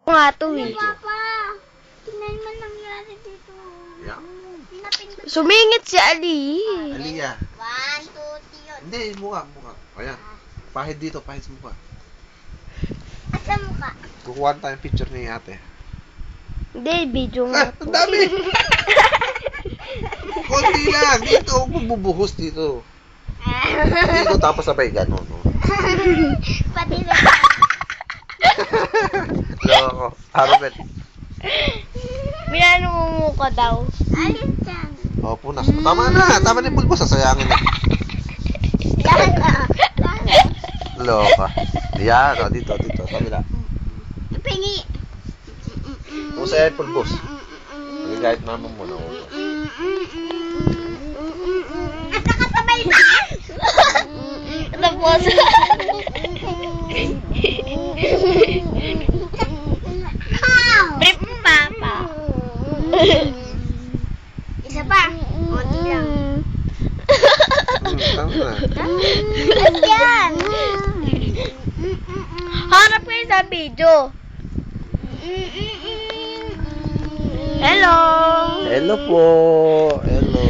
nga to eh. Papa, tingnan mo nangyari dito. Yeah. Pinapindot. Sumingit si Ali. Aliyah. 1, 2, 3, yun. Hindi, mukha. Ayan. Pahid dito, pahid sa mukha. Asa mukha? Kukuha tayong picture ni ate. Hindi, video nga Ang dami! Konti lang. Dito, huwag mong bubuhos dito. Dito, tapos sabay gano'n. No? Pati na. Loko. Harapet. Minano mo mukha daw. Alis dyan. O, punas. Tama na. Tama na yung pulbos. Sasayangin na. Yan na. Loka. Yan. O, dito. Kabila. Pingi. Usay yung pulbos. Kahit mama mo na. At nakasabay na. Tapos, Rip Papa. Isa pa. Konti lang. Tama na. Yan. Hanap kayo sa video. Hello. Hello po. Hello.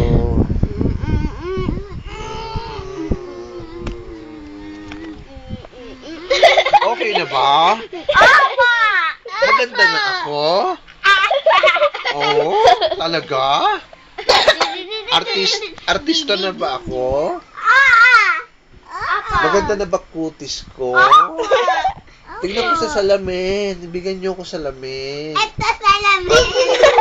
Okay na ba? Apa. Maganda na ako? Oo? Talaga? Artista na ba ako? Apa. Maganda na ba kutis ko? Tingnan ko sa salamin. Ibigyan niyo ko salamin. Ito salamin.